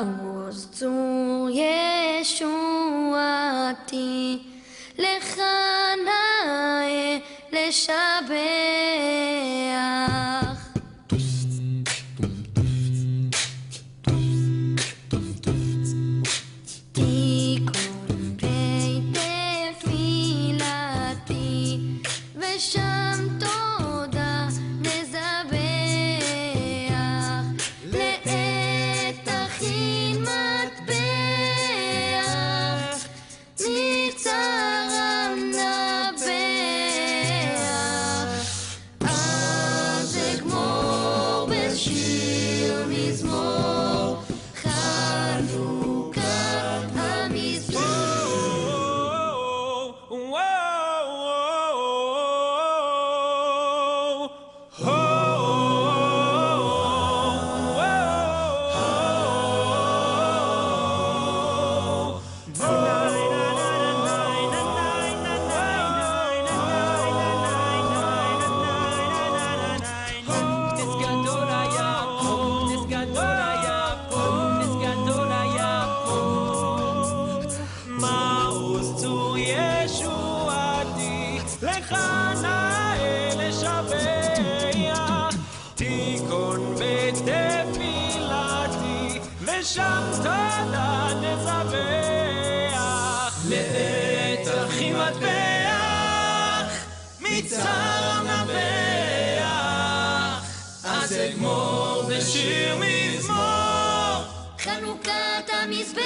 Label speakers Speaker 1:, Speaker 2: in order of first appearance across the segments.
Speaker 1: מעוז צור ישועתי, לך נאה לשבח. תיקון בית תפילתי, ושם תודה נזבח. לעת תכין מטבח, מצרם נבח. אז אגמור בשיר מזמור, חנוכת המזבח.
Speaker 2: מעוז צור ישועתי, לך נאה לשבח. תיקון בית תפילתי, ושם תודה נזבח. לעת תכין מטבח, מצרם נבח. אז אגמור בשיר מזמור,
Speaker 1: חנוכת המזבח.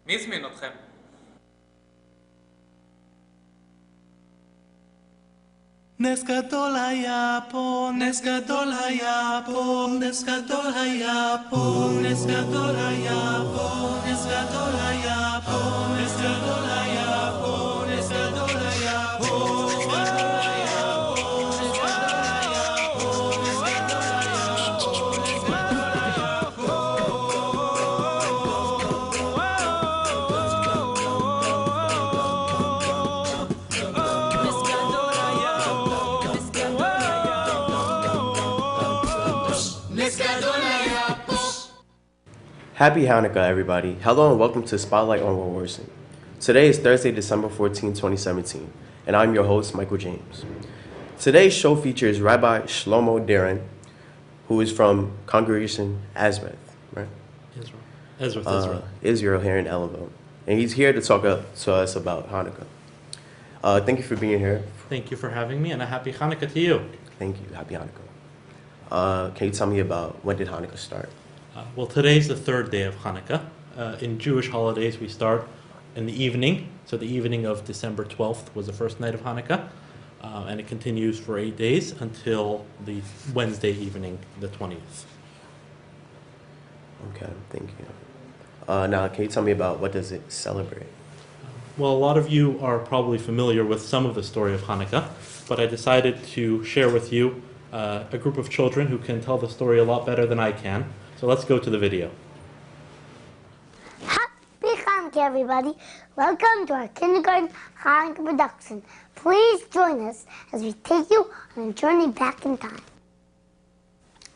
Speaker 3: מי הזמין אתכם?
Speaker 2: נס גדול היה פה, נס גדול היה פה, נס גדול היה פה, נס גדול היה פה, נס גדול היה פה, נס גדול היה פה, נס גדול היה פה.
Speaker 4: Happy Hanukkah, everybody. Hello and welcome to Spotlight on Wawarsing. Today is Thursday, December 14, 2017, and I'm your host, Michael James. Today's show features Rabbi Shlomo Deren, who is from Congregation Ezrath, right?
Speaker 5: Ezrath
Speaker 4: Israel here in Ellenville. And he's here to talk to us about Hanukkah. Thank you for being here.
Speaker 5: Thank you for having me, and a happy Hanukkah to you.
Speaker 4: Thank you. Happy Hanukkah. Can you tell me about when did Hanukkah start?
Speaker 5: Well, today's the third day of Hanukkah. In Jewish holidays, we start in the evening. So the evening of December 12th was the first night of Hanukkah. And it continues for 8 days until the Wednesday evening, the 20th.
Speaker 4: Okay, thank you. Now, can you tell me about what does it celebrate?
Speaker 5: Well, a lot of you are probably familiar with some of the story of Hanukkah, but I decided to share with you a group of children who can tell the story a lot better than I can. So let's go to the video.
Speaker 6: Happy Hanukkah, everybody. Welcome to our kindergarten Hanukkah production. Please join us as we take you on a journey back in time.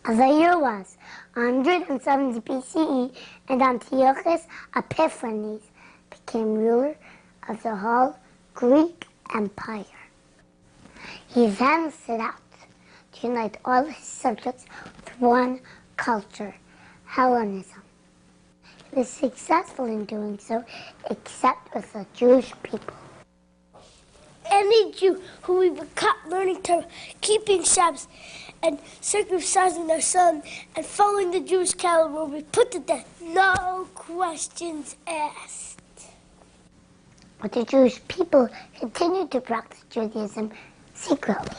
Speaker 6: As the year was 170 BCE, and Antiochus Epiphanes became ruler of the whole Greek Empire. He then set out to unite all his subjects with one culture, Hellenism. He was successful in doing so, except with the Jewish people.
Speaker 7: Any Jew who would be caught learning Torah, keeping Shabbos, and circumcising their son, and following the Jewish calendar will be put to death. No questions asked.
Speaker 6: But the Jewish people continued to practice Judaism secretly.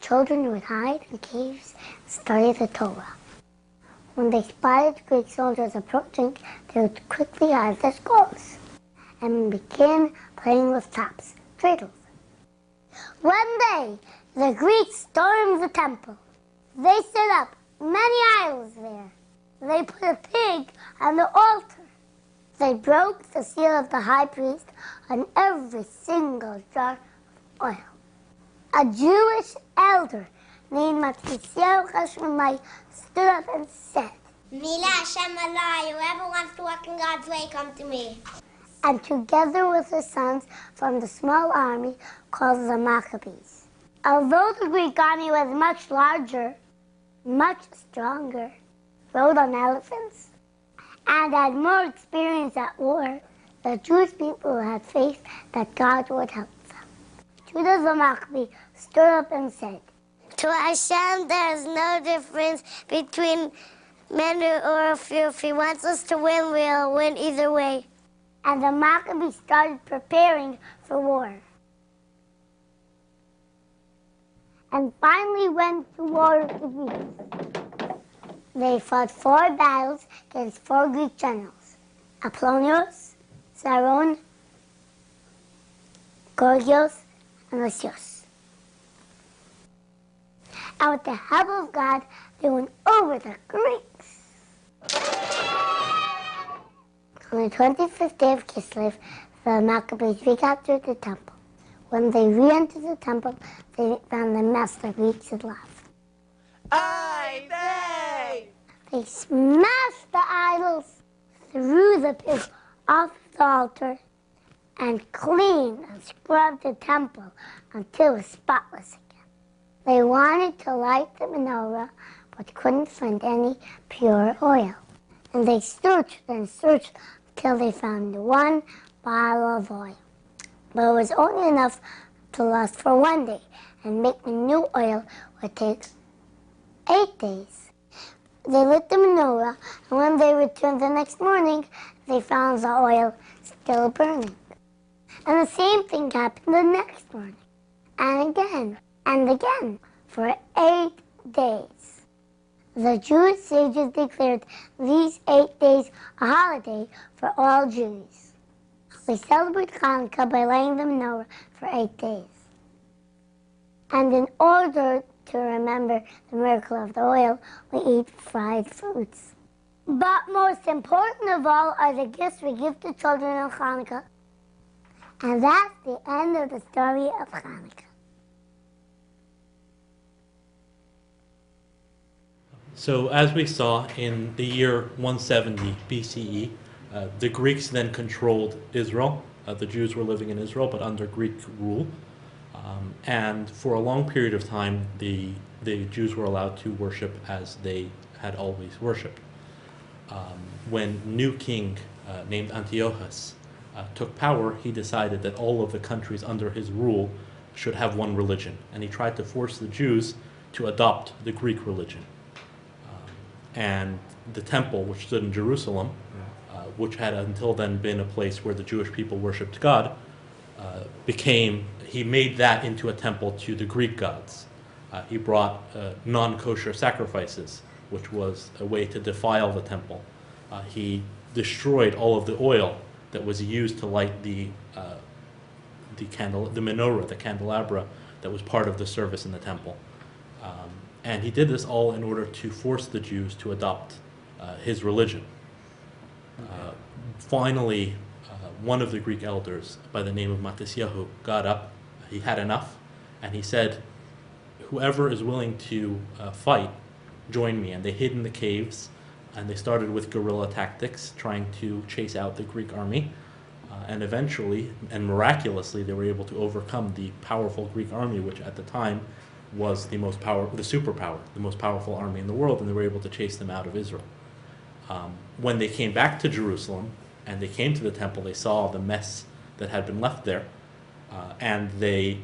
Speaker 6: Children would hide in caves and study the Torah. When they spotted Greek soldiers approaching, they would quickly hide their skulls and begin playing with tops, dreidels. One day, the Greeks stormed the temple. They set up many idols there. They put a pig on the altar. They broke the seal of the high priest on every single jar of oil. A Jewish elder named Matityahu stood up and said,
Speaker 8: Mila Hashem Allah, whoever wants to walk in God's way, come to me.
Speaker 6: And together with his sons formed a small army called the Maccabees. Although the Greek army was much larger, much stronger, rode on elephants, and had more experience at war, the Jewish people had faith that God would help them. Judah the Maccabee stood up and said,
Speaker 8: To Hashem, there is no difference between men or a few. If he wants us to win, we'll win either way.
Speaker 6: And the Maccabees started preparing for war. And finally went to war with the Greeks. They fought 4 battles against 4 Greek generals: Apollonios, Saron, Gorgios, and Lysias. And with the help of God, they went over the Greeks. On the 25th day of Kislev, the Maccabees recaptured the temple. When they re-entered the temple, they found the mess the Greeks had left. They smashed the idols, threw the pig off the altar, and cleaned and scrubbed the temple until it was spotless again. They wanted to light the menorah, but couldn't find any pure oil. And they searched and searched until they found 1 bottle of oil. But it was only enough to last for 1 day, and making new oil would take 8 days. They lit the menorah, and when they returned the next morning, they found the oil still burning. And the same thing happened the next morning, and again, for 8 days. The Jewish sages declared these 8 days a holiday for all Jews. We celebrate Chanukah by lighting the menorah for 8 days. And in order to remember the miracle of the oil, we eat fried foods. But most important of all are the gifts we give to children on Chanukah. And that's the end of the story of Chanukah.
Speaker 5: So as we saw in the year 170 BCE, the Greeks then controlled Israel. The Jews were living in Israel, but under Greek rule. And for a long period of time, the Jews were allowed to worship as they had always worshipped. When new king named Antiochus took power, he decided that all of the countries under his rule should have one religion. And he tried to force the Jews to adopt the Greek religion. And the temple, which stood in Jerusalem, which had until then been a place where the Jewish people worshipped God, he made that into a temple to the Greek gods. He brought non-kosher sacrifices, which was a way to defile the temple. He destroyed all of the oil that was used to light the menorah, the candelabra that was part of the service in the temple. And he did this all in order to force the Jews to adopt his religion. Finally, one of the Greek elders by the name of Matityahu got up. He had enough, and he said, whoever is willing to fight, join me. And they hid in the caves, and they started with guerrilla tactics, trying to chase out the Greek army. And eventually, and miraculously, they were able to overcome the powerful Greek army, which at the time was the superpower, the most powerful army in the world, and they were able to chase them out of Israel. When they came back to Jerusalem, and they came to the temple, they saw the mess that had been left there, and they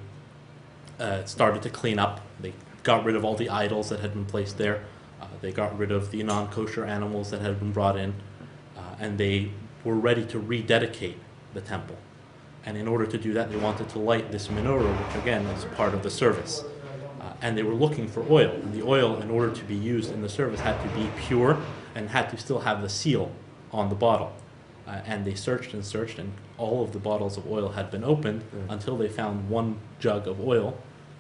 Speaker 5: started to clean up. They got rid of all the idols that had been placed there. They got rid of the non-kosher animals that had been brought in, and they were ready to rededicate the temple. And in order to do that, they wanted to light this menorah, which again is part of the service. and they were looking for oil. And the oil, in order to be used in the service, had to be pure and had to still have the seal on the bottle. And they searched and searched, and all of the bottles of oil had been opened until they found one jug of oil,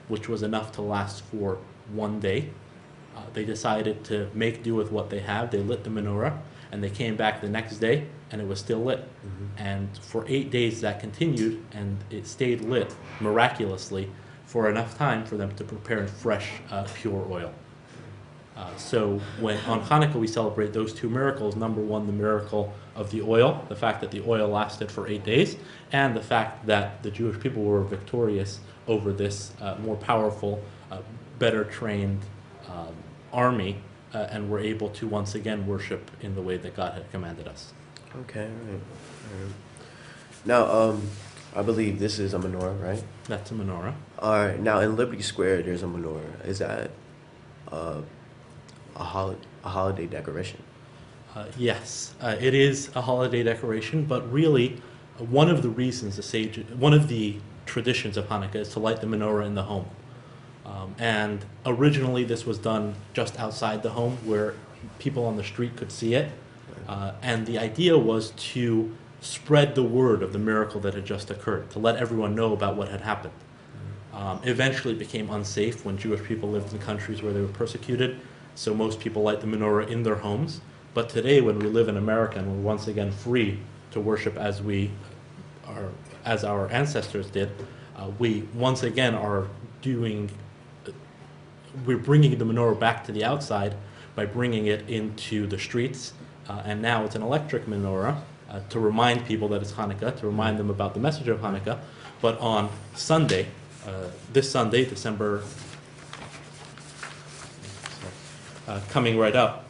Speaker 5: which was enough to last for one day. They decided to make do with what they have. They lit the menorah, and they came back the next day, and it was still lit. And for 8 days that continued, and it stayed lit miraculously for enough time for them to prepare fresh, pure oil. So when on Hanukkah we celebrate those two miracles. Number one, the miracle of the oil, the fact that the oil lasted for 8 days, and the fact that the Jewish people were victorious over this more powerful, better trained army, and were able to once again worship in the way that God had commanded us.
Speaker 4: Okay, all right. Now, I believe this is a menorah, right?
Speaker 5: That's a menorah.
Speaker 4: All right. Now, in Liberty Square, there's a menorah. Is that a holiday decoration?
Speaker 5: Yes, it is a holiday decoration, but really, one of the reasons one of the traditions of Hanukkah is to light the menorah in the home. And originally, this was done just outside the home, where people on the street could see it. And the idea was to spread the word of the miracle that had just occurred, to let everyone know about what had happened. Eventually, it became unsafe when Jewish people lived in countries where they were persecuted, so most people light the menorah in their homes. But today, when we live in America and we're once again free to worship as our ancestors did, we once again we're bringing the menorah back to the outside by bringing it into the streets, and now it's an electric menorah to remind people that it's Hanukkah, to remind them about the message of Hanukkah. But on Sunday, this Sunday, December, coming right up,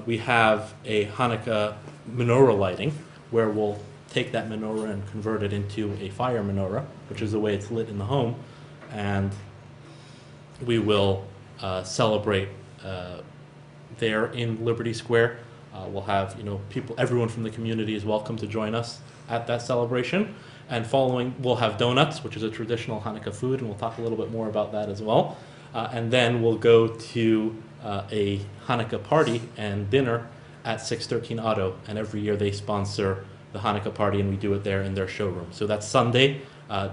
Speaker 5: we have a Hanukkah menorah lighting, where we'll take that menorah and convert it into a fire menorah, which is the way it's lit in the home, and we will celebrate there in Liberty Square. We'll have, everyone from the community is welcome to join us at that celebration. And following, we'll have donuts, which is a traditional Hanukkah food, and we'll talk a little bit more about that as well. And then we'll go to a Hanukkah party and dinner at 613 Auto, and every year they sponsor the Hanukkah party, and we do it there in their showroom. So that's Sunday,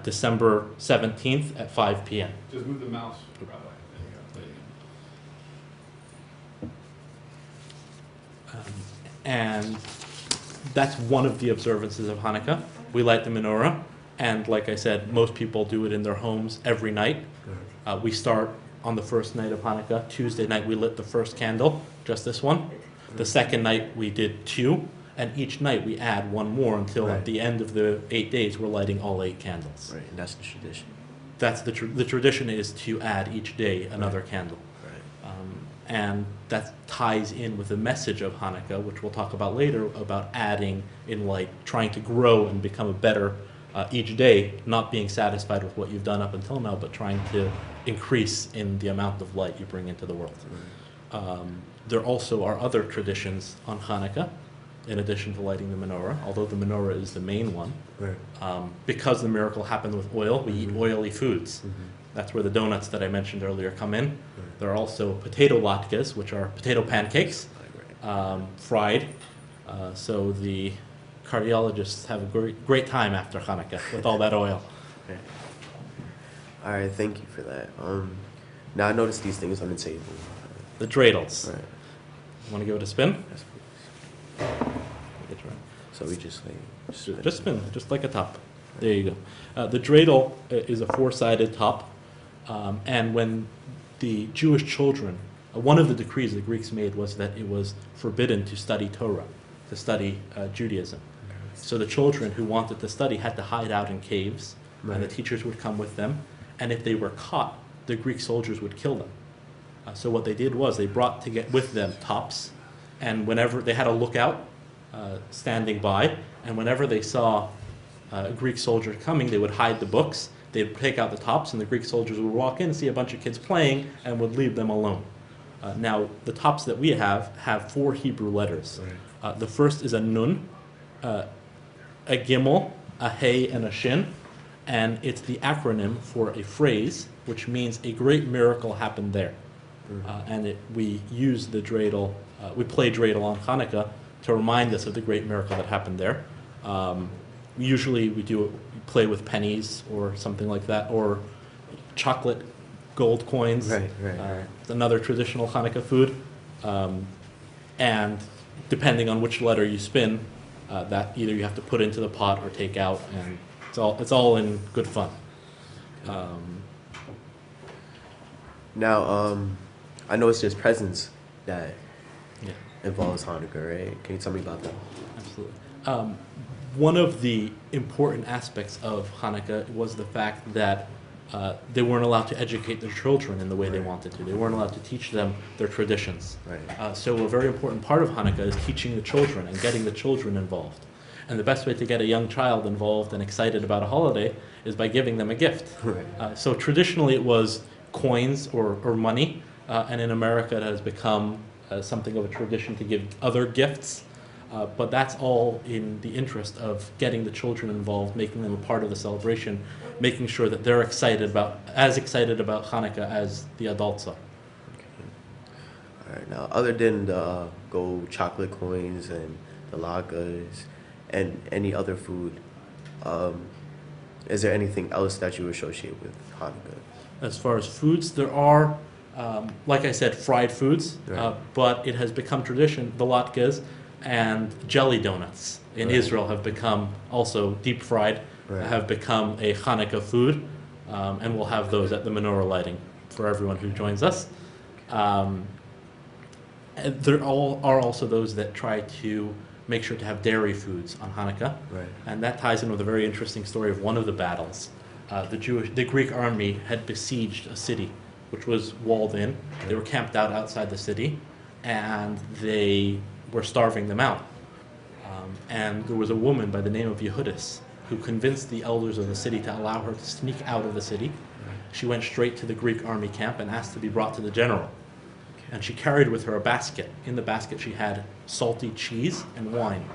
Speaker 5: December 17th at 5 p.m.
Speaker 9: Just move the mouse, Rabbi.
Speaker 5: And that's one of the observances of Hanukkah. We light the menorah, and like I said, most people do it in their homes every night. We start on the first night of Hanukkah. Tuesday night we lit the first candle, just this one. The second night we did 2, and each night we add one more until at the end of the 8 days we're lighting all 8 candles.
Speaker 4: Right, and that's the tradition.
Speaker 5: That's the tradition is to add each day another candle. And that ties in with the message of Hanukkah, which we'll talk about later, about adding in light, trying to grow and become a better each day, not being satisfied with what you've done up until now, but trying to increase in the amount of light you bring into the world. There also are other traditions on Hanukkah, in addition to lighting the menorah, although the menorah is the main one. Because the miracle happened with oil, we eat oily foods. That's where the donuts that I mentioned earlier come in. There are also potato latkes, which are potato pancakes, fried. So the cardiologists have a great time after Hanukkah with all that oil.
Speaker 4: Okay. All right, thank you for that. Now I noticed these things on the table.
Speaker 5: The dreidels.
Speaker 4: Right.
Speaker 5: Want to give it a spin?
Speaker 4: Yes, please. So we just
Speaker 5: spin, just like a top. There you go. The dreidel is a 4-sided top, and when the Jewish children, one of the decrees the Greeks made was that it was forbidden to study Torah, to study Judaism. So the children who wanted to study had to hide out in caves, and the teachers would come with them, and if they were caught, the Greek soldiers would kill them. So what they did was they brought to get with them tops, and whenever they had a lookout standing by, and whenever they saw a Greek soldier coming, they would hide the books, they'd take out the tops, and the Greek soldiers would walk in and see a bunch of kids playing and would leave them alone. Now, the tops that we have 4 Hebrew letters. The first is a nun, a gimel, a hey, and a shin. and it's the acronym for a phrase which means a great miracle happened there. We use the dreidel, we play dreidel on Hanukkah to remind us of the great miracle that happened there. Usually we play with pennies or something like that, or chocolate gold coins.
Speaker 4: Right.
Speaker 5: It's another traditional Hanukkah food. And depending on which letter you spin, that either you have to put into the pot or take out, and it's all in good fun.
Speaker 4: Now, I know it's just presents that
Speaker 5: Yeah.
Speaker 4: involves Hanukkah, right? Can you tell me about that?
Speaker 5: Absolutely. One of the important aspects of Hanukkah was the fact that they weren't allowed to educate their children in the way they wanted to. They weren't allowed to teach them their traditions.
Speaker 4: Right.
Speaker 5: So a very important part of Hanukkah is teaching the children and getting the children involved. And the best way to get a young child involved and excited about a holiday is by giving them a gift.
Speaker 4: Right.
Speaker 5: So traditionally it was coins or money, and in America it has become something of a tradition to give other gifts. But that's all in the interest of getting the children involved, making them a part of the celebration, making sure that they're as excited about Hanukkah as the adults are.
Speaker 4: All right. Now, other than the gold chocolate coins and the latkes and any other food, is there anything else that you associate with Hanukkah?
Speaker 5: As far as foods, there are, like I said, fried foods,
Speaker 4: Right.
Speaker 5: but it has become tradition, the latkes and jelly donuts in
Speaker 4: Right.
Speaker 5: Israel have become also deep fried,
Speaker 4: Right.
Speaker 5: have become a Hanukkah food, and we'll have those at the menorah lighting for everyone who joins us. And there are also those that try to make sure to have dairy foods on Hanukkah,
Speaker 4: Right.
Speaker 5: and that ties in with a very interesting story of one of the battles. The Greek army had besieged a city, which was walled in. They were camped out outside the city, and they were starving them out. And there was a woman by the name of Yehudis who convinced the elders of the city to allow her to sneak out of the city. She went straight to the Greek army camp and asked to be brought to the general. And she carried with her a basket. In the basket she had salty cheese and wine.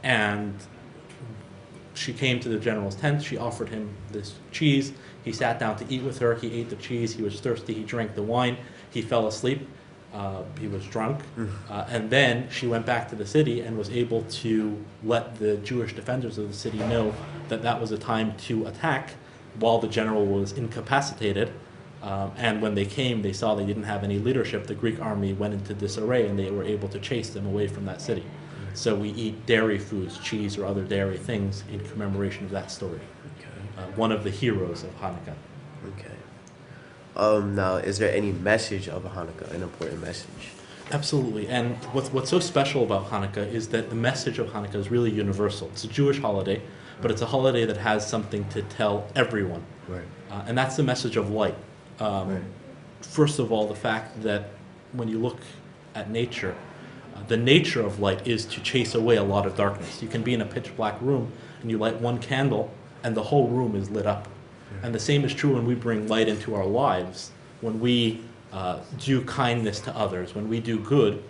Speaker 5: And she came to the general's tent. She offered him this cheese. He sat down to eat with her. He ate the cheese. He was thirsty. He drank the wine. He fell asleep. He was drunk. And then she went back to the city and was able to let the Jewish defenders of the city know that that was a time to attack while the general was incapacitated. And when they came, they saw they didn't have any leadership. The Greek army went into disarray, and they were able to chase them away from that city. So we eat dairy foods, cheese or other dairy things in commemoration of that story.
Speaker 4: Okay.
Speaker 5: One of the heroes of Hanukkah.
Speaker 4: Okay. Now, is there any message of Hanukkah, an important message?
Speaker 5: Absolutely. And what's so special about Hanukkah is that the message of Hanukkah is really universal. It's a Jewish holiday, but it's a holiday that has something to tell everyone.
Speaker 4: Right.
Speaker 5: And that's the message of light.
Speaker 4: Right.
Speaker 5: First of all, the fact that when you look at nature, the nature of light is to chase away a lot of darkness. You can be in a pitch black room and you light one candle and the whole room is lit up. And the same is true when we bring light into our lives, when we do kindness to others, when we do good.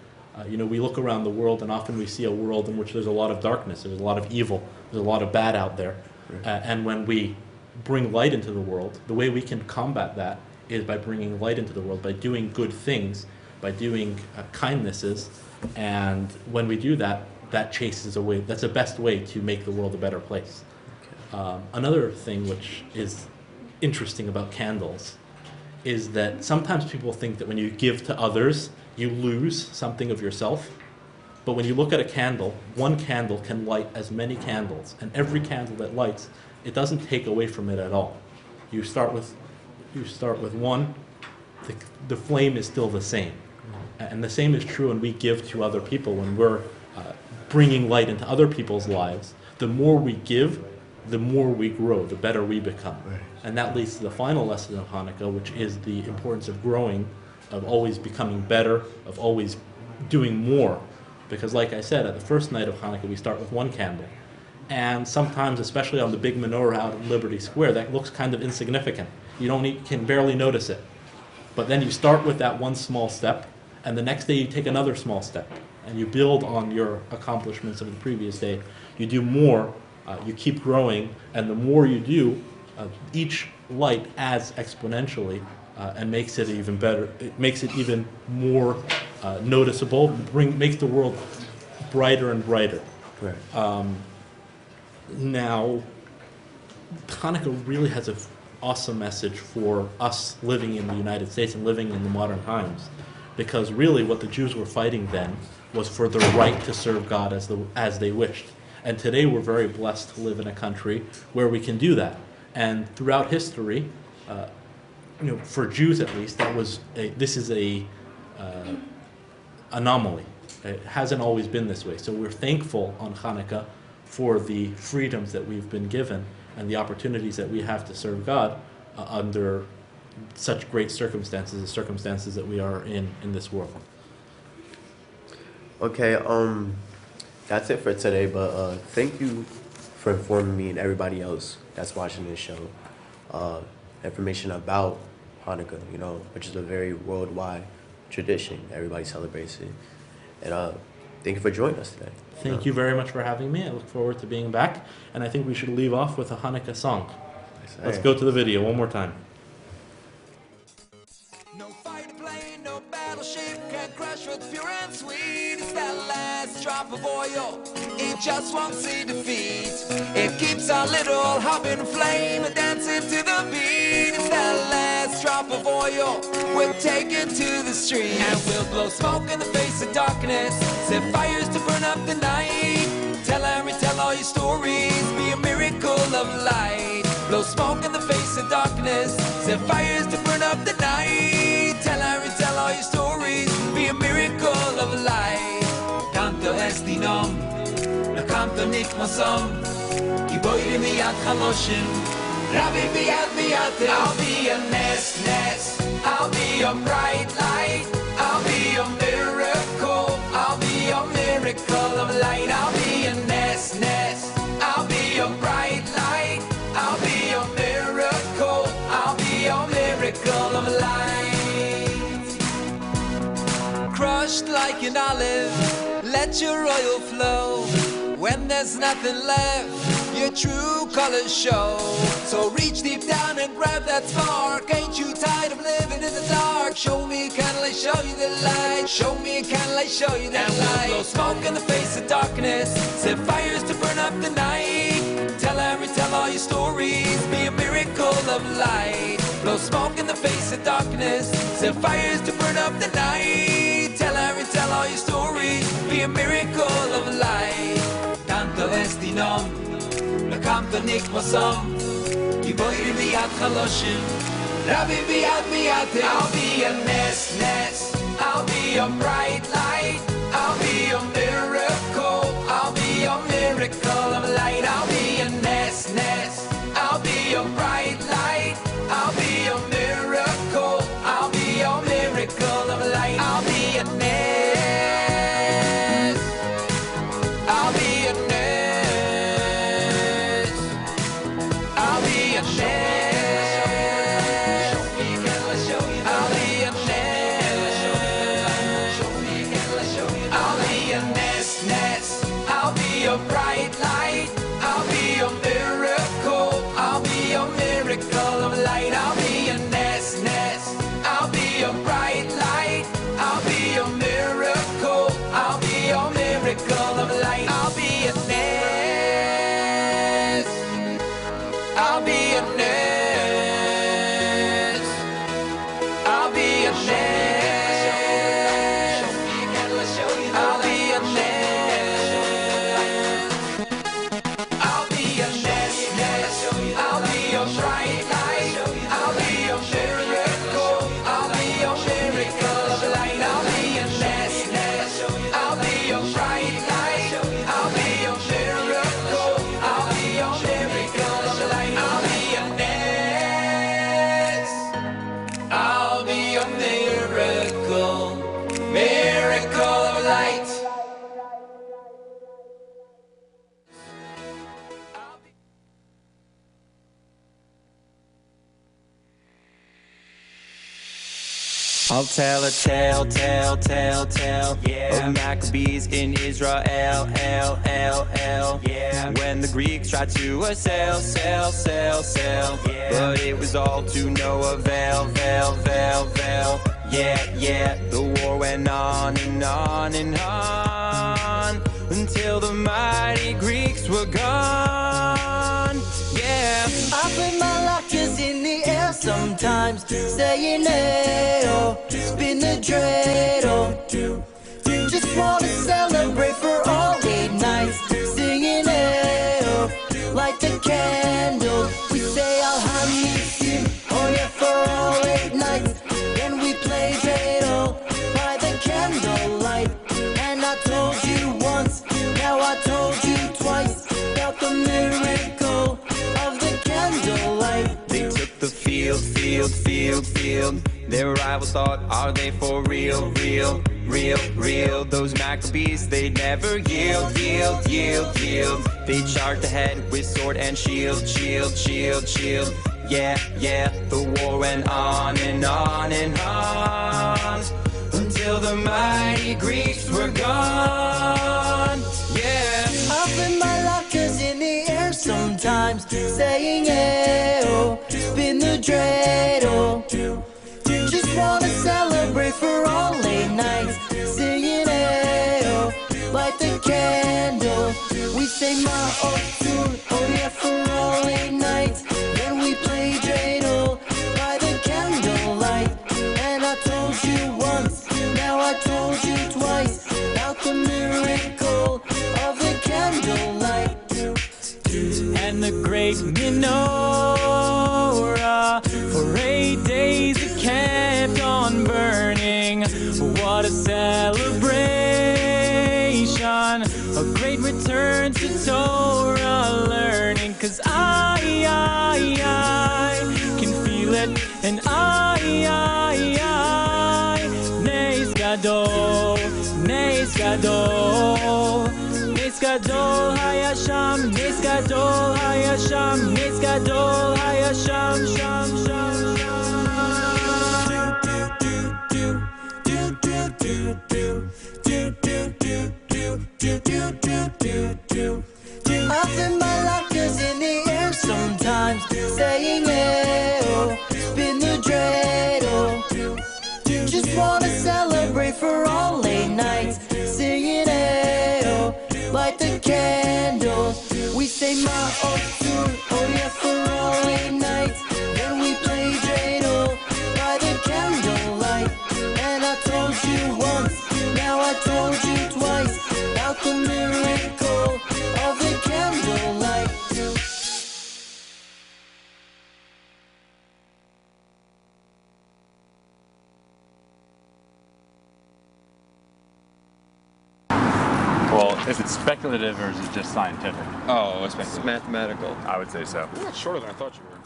Speaker 5: We look around the world and often we see a world in which there's a lot of darkness, there's a lot of evil, there's a lot of bad out there. And when we bring light into the world, the way we can combat that is by bringing light into the world, by doing good things, by doing kindnesses. And when we do that, that chases away, that's the best way to make the world a better place. Another thing which is interesting about candles is that sometimes people think that when you give to others, you lose something of yourself. But when you look at a candle, one candle can light as many candles, and every candle that lights, it doesn't take away from it at all. You start with one, the flame is still the same. And the same is true when we give to other people, when we're bringing light into other people's lives. The more we give, the more we grow, the better we become.
Speaker 4: Right.
Speaker 5: And that leads to the final lesson of Hanukkah, which is the importance of growing, of always becoming better, of always doing more. Because like I said, at the first night of Hanukkah, we start with one candle. And sometimes, especially on the big menorah out in Liberty Square, that looks kind of insignificant. You can barely notice it. But then you start with that one small step, and the next day you take another small step, and you build on your accomplishments of the previous day. You do more, You keep growing, and the more you do, each light adds exponentially and makes it even better. It makes it even more noticeable, makes the world brighter and brighter.
Speaker 4: Right.
Speaker 5: Now, Hanukkah really has an awesome message for us living in the United States and living in the modern times, because really what the Jews were fighting then was for their right to serve God as they wished. And today we're very blessed to live in a country where we can do that. And throughout history, for Jews at least, this is a anomaly. It hasn't always been this way. So we're thankful on Hanukkah for the freedoms that we've been given and the opportunities that we have to serve God under such great circumstances, the circumstances that we are in this world.
Speaker 4: Okay, that's it for today, but thank you for informing me and everybody else that's watching this show information about Hanukkah, which is a very worldwide tradition. Everybody celebrates it. And thank you for joining us today.
Speaker 5: Thank you very much for having me. I look forward to being back. And I think we should leave off with a Hanukkah song. Let's go to the video one more time.
Speaker 9: No fighter plane, no battleship can crush what's pure and sweet. It's that last drop of oil, it just won't see defeat. It keeps our little hub in flame and dancing to the beat. It's that last drop of oil we'll take into the street. And we'll blow smoke in the face of darkness, set fires to burn up the night. Tell and retell all your stories, be a miracle of light. Blow smoke in the face of darkness, set fires to burn up the night. Tell and retell all your stories, be a miracle of light. Canto esti nom, no canto nikmasom, Giboyre miyad chaloshim, Rabbi biyad. I'll be a nest, I'll be a bright light, I'll be a miracle, I'll be a miracle of light. I'll be a nest, I'll be a bright light, I'll be a miracle, I'll be a miracle of light. Crushed like an olive, let your oil flow. When there's nothing left, your true colors show. So reach deep down and grab that spark. Ain't you tired of living in the dark? Show me a candle, I show you the light. Show me a candle, I show you the light. And we'll blow smoke in the face of darkness, set fires to burn up the night. Tell and retell all your stories, be a miracle of light. Blow smoke in the face of darkness, set fires to burn up the night. Tell and retell all your stories, be a miracle of light. Canto esti nom, no canto nikmasom, Giboyre miyad chaloshim, Rabbi biyad. I'll be a nest, I'll be a bright light, I'll be a miracle, I'll be a miracle of light. I'll be a nest, I'll be a bright light, I'll be a miracle, I'll be a miracle of light. I'll be a nest, I'll be a nest, I'll be a nest, I'll be a nest, I'll tell a tale of Maccabees in Israel, when the Greeks tried to sail, but it was all to no avail, the war went on and on and on, until the mighty Greeks were gone, I play my lockers in the air sometimes, saying hey-oh, spin the dreidel. Just wanna celebrate for all 8 nights, singing hey-oh, light the candle. We say Al-Hamisim, oh yeah, for all 8 nights. Then we play dreidel by the candlelight. And I told you once, now I told you twice, about the miracle of the candlelight. They took the field. Their rivals thought, are they for real? Those Maccabees, they never yield. They charged ahead with sword and shield. The war went on and on and on, until the mighty Greeks were gone. I flip my lockers in the air sometimes, saying hey-oh, spin the dreidel. Just wanna celebrate for all 8 nights, singing hey-oh, light the candle. We say ma'otur, oh yeah, for all 8 nights. Then we play dreidel by the candlelight. And I told you once, now I told you twice, about the miracle of the candlelight. And the great menorah, for 8 days it kept on burning. What a celebration, a great return to Torah learning. 'Cause I can feel it, and Nes Gadol, Nes Gadol, Nes Gadol Hayasham, Nes Gadol Hayasham, Nes Gadol Hayasham, sham. I flip my lockers in the air sometimes, saying hey-oh, spin the dreidel. Just wanna celebrate for all 8 nights, singing hey-oh, light the candle. We say ma'otur, oh yeah, for all 8 nights. Then we play dreidel by the candlelight. And I told you once, now I told you twice, about the miracle of the candlelight.
Speaker 10: Well, is it speculative or is it just scientific?
Speaker 11: Oh, it's mathematical.
Speaker 10: I would say so.
Speaker 11: You're a lot shorter than I thought you were.